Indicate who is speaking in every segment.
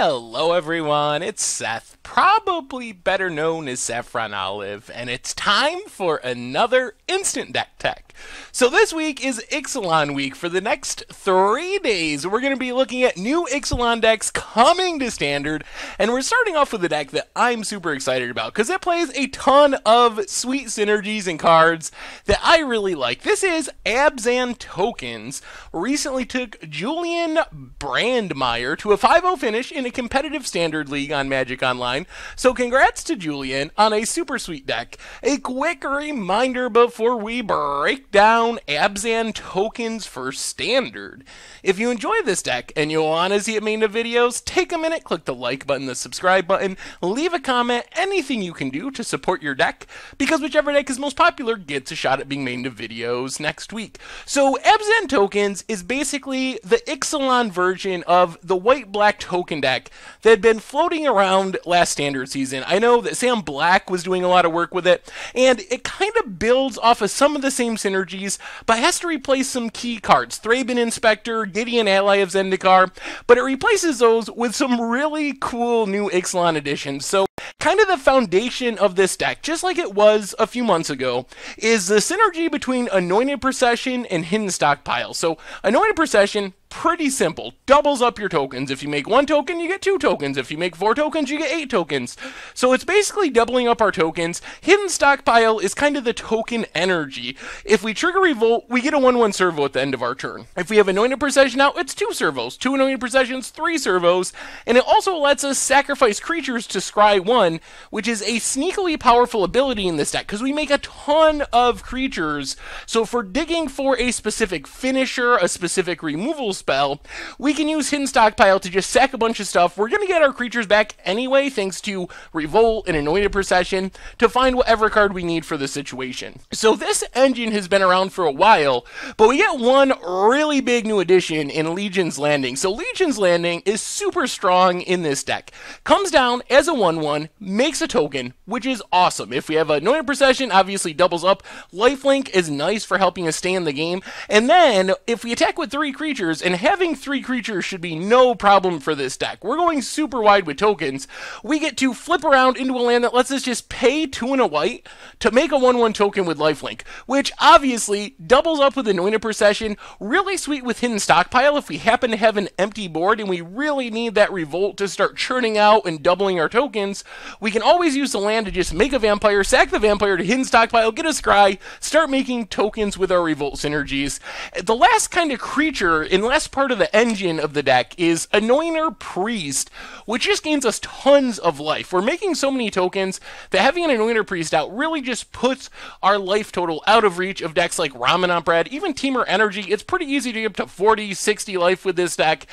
Speaker 1: Hello everyone, it's Seth, probably better known as Saffron Olive, and it's time for another Instant Deck Tech. So this week is Ixalan week. For the next 3 days, we're going to be looking at new Ixalan decks coming to Standard, and we're starting off with a deck that I'm super excited about, because it plays a ton of sweet synergies and cards that I really like. This is Abzan Tokens. Recently took Julian Brandmeier to a 5-0 finish in a competitive Standard League on Magic Online, so congrats to Julian on a super sweet deck. A quick reminder before we break down Abzan Tokens for Standard. If you enjoy this deck and you want to see it made into videos, take a minute, click the like button, the subscribe button, leave a comment, anything you can do to support your deck, because whichever deck is most popular gets a shot at being made into videos next week. So Abzan Tokens is basically the Ixalan version of the white-black token deck that had been floating around last Standard season. I know that Sam Black was doing a lot of work with it, and it kind of builds off of some of the same synergies, but has to replace some key cards. Thraben Inspector, Gideon Ally of Zendikar, but it replaces those with some really cool new Ixalan additions. So kind of the foundation of this deck, just like it was a few months ago, is the synergy between Anointed Procession and Hidden Stockpile. So Anointed Procession, pretty simple. Doubles up your tokens. If you make 1 token, you get 2 tokens. If you make 4 tokens, you get 8 tokens. So it's basically doubling up our tokens. Hidden Stockpile is kind of the token energy. If we trigger Revolt, we get a 1/1 servo at the end of our turn. If we have Anointed Procession out, it's 2 servos. 2 Anointed Processions, 3 servos. And it also lets us sacrifice creatures to scry 1, which is a sneakily powerful ability in this deck, because we make a ton of creatures. So if we're digging for a specific finisher, a specific removal spell, we can use Hidden Stockpile to just sack a bunch of stuff. We're going to get our creatures back anyway, thanks to Revolt and Anointed Procession, to find whatever card we need for the situation. So this engine has been around for a while, but we get one really big new addition in Legion's Landing. So Legion's Landing is super strong in this deck. Comes down as a 1/1, makes a token, which is awesome. If we have Anointed Procession, obviously doubles up. Lifelink is nice for helping us stay in the game. And then, if we attack with 3 creatures, and having 3 creatures should be no problem for this deck. We're going super wide with tokens. We get to flip around into a land that lets us just pay 2 and a white to make a 1/1 token with lifelink, which obviously doubles up with Anointed Procession. Really sweet with Hidden Stockpile if we happen to have an empty board and we really need that Revolt to start churning out and doubling our tokens. We can always use the land to just make a vampire, sack the vampire to Hidden Stockpile, get a scry, start making tokens with our Revolt synergies. The last kind of creature in last part of the engine of the deck is Anointer Priest, which just gains us tons of life. We're making so many tokens that having an Anointer Priest out really just puts our life total out of reach of decks like Ramanant Bread, even Teamer Energy. It's pretty easy to get up to 40, 60 life with this deck.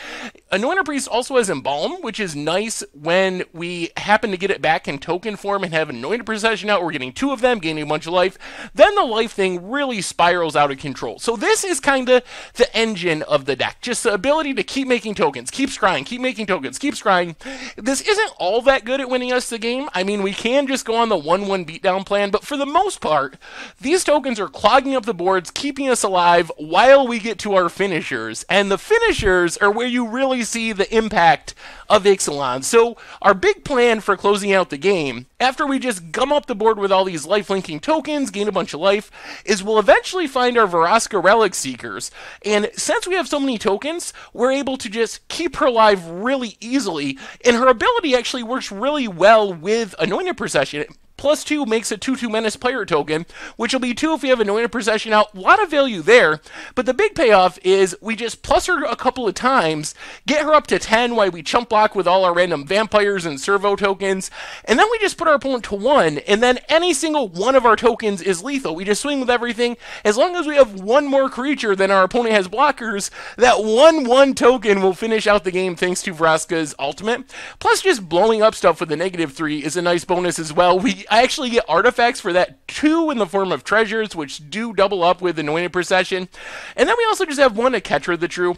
Speaker 1: Anointer Priest also has Embalm, which is nice when we happen to get it back in token form and have Anointed Procession out. We're getting 2 of them, gaining a bunch of life. Then the life thing really spirals out of control. So this is kind of the engine of the deck. Just the ability to keep making tokens, keep scrying, keep making tokens, keep scrying. This isn't all that good at winning us the game. I mean, we can just go on the 1/1 beatdown plan, but for the most part, these tokens are clogging up the boards, keeping us alive while we get to our finishers. And the finishers are where you really see the impact of Ixalan. So our big plan for closing out the game, after we just gum up the board with all these life-linking tokens, gain a bunch of life, is we'll eventually find our Vraska Relic Seekers. And since we have so many tokens, we're able to just keep her alive really easily, and her ability actually works really well with Anointed Procession. +2 makes a 2/2 Menace player token, which will be 2 if we have Anointed Procession out. A lot of value there, but the big payoff is we just plus her a couple of times, get her up to 10 while we chump block with all our random vampires and servo tokens, and then we just put our opponent to 1, and then any single one of our tokens is lethal. We just swing with everything. As long as we have 1 more creature than our opponent has blockers, that 1/1 token will finish out the game thanks to Vraska's ultimate. Plus, just blowing up stuff with the -3 is a nice bonus as well. I actually get artifacts for that 2 in the form of treasures, which do double up with Anointed Procession. And then we also just have 1 to Ketra the True.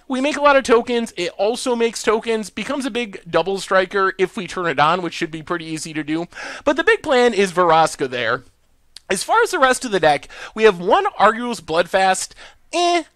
Speaker 1: We make a lot of tokens. It also makes tokens, becomes a big double striker if we turn it on, which should be pretty easy to do. But the big plan is Vraska there. As far as the rest of the deck, we have 1 Arguel's Bloodfast,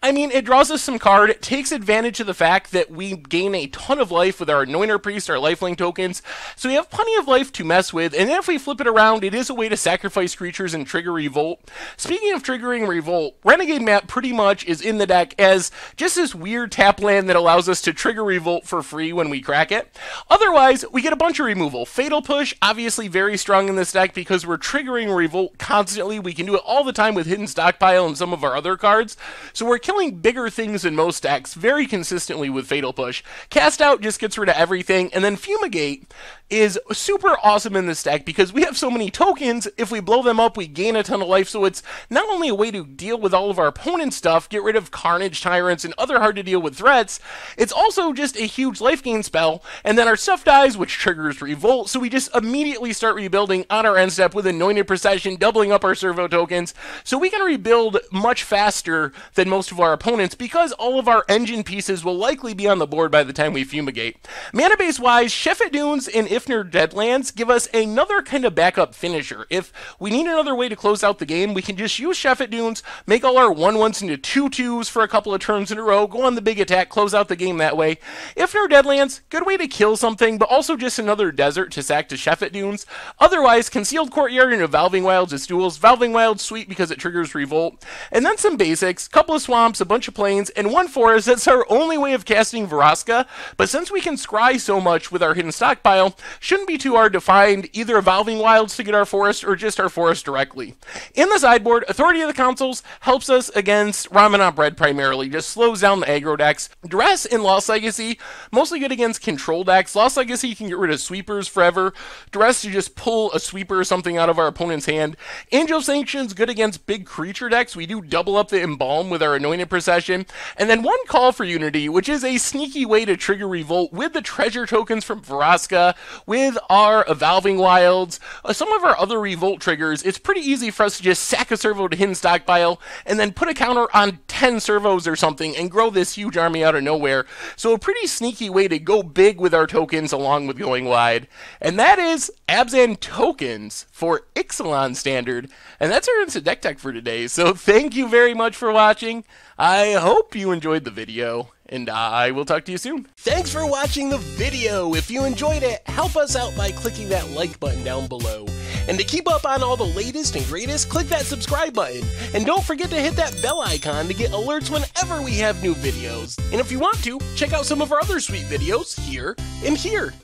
Speaker 1: I mean, it draws us some card. It takes advantage of the fact that we gain a ton of life with our Anointer Priest, our lifelink tokens, so we have plenty of life to mess with, and then if we flip it around, it is a way to sacrifice creatures and trigger Revolt. Speaking of triggering Revolt, Renegade Map pretty much is in the deck as just this weird tap land that allows us to trigger Revolt for free when we crack it. Otherwise, we get a bunch of removal. Fatal Push, obviously very strong in this deck because we're triggering Revolt constantly. We can do it all the time with Hidden Stockpile and some of our other cards. So we're killing bigger things in most decks very consistently with Fatal Push. Cast Out just gets rid of everything, and then Fumigate is super awesome in this deck because we have so many tokens. If we blow them up, we gain a ton of life, so it's not only a way to deal with all of our opponent's stuff, get rid of Carnage Tyrants and other hard to deal with threats, it's also just a huge life gain spell, and then our stuff dies, which triggers Revolt, so we just immediately start rebuilding on our end step with Anointed Procession, doubling up our servo tokens, so we can rebuild much faster than most of our opponents because all of our engine pieces will likely be on the board by the time we Fumigate. Mana base wise, Shefet Dunes and Ifnir Deadlands give us another kind of backup finisher. If we need another way to close out the game, we can just use Shefet Dunes, make all our 1/1s into 2/2s for a couple of turns in a row, go on the big attack, close out the game that way. Ifnir Deadlands, good way to kill something, but also just another desert to sack to Shefet Dunes. Otherwise, Concealed Courtyard and Evolving Wilds as duels. Evolving Wilds, sweet because it triggers Revolt. And then some basics, couple of swamps, a bunch of plains, and one forest. That's our only way of casting Vraska, but since we can scry so much with our Hidden Stockpile, shouldn't be too hard to find either Evolving Wilds to get our forest or just our forest directly. In the sideboard, Authority of the Councils helps us against Ramanat Bread primarily, just slows down the aggro decks. Duress in Lost Legacy, mostly good against control decks. Lost Legacy, you can get rid of sweepers forever. Duress, you just pull a sweeper or something out of our opponent's hand. Angel Sanctions, good against big creature decks. We do double up the Embalm with our Anointed Procession. And then one Call for Unity, which is a sneaky way to trigger Revolt with the treasure tokens from Vraska, with our Evolving Wilds, some of our other Revolt triggers. It's pretty easy for us to just sack a servo to Hidden Stockpile and then put a counter on 10 servos or something and grow this huge army out of nowhere. So a pretty sneaky way to go big with our tokens along with going wide. And that is Abzan tokens for Ixalan Standard. And that's our Instant Deck Tech for today. So thank you very much for watching. I hope you enjoyed the video, and I will talk to you soon. Thanks for watching the video. If you enjoyed it, help us out by clicking that like button down below. And to keep up on all the latest and greatest, click that subscribe button. And don't forget to hit that bell icon to get alerts whenever we have new videos. And if you want to, check out some of our other sweet videos here and here.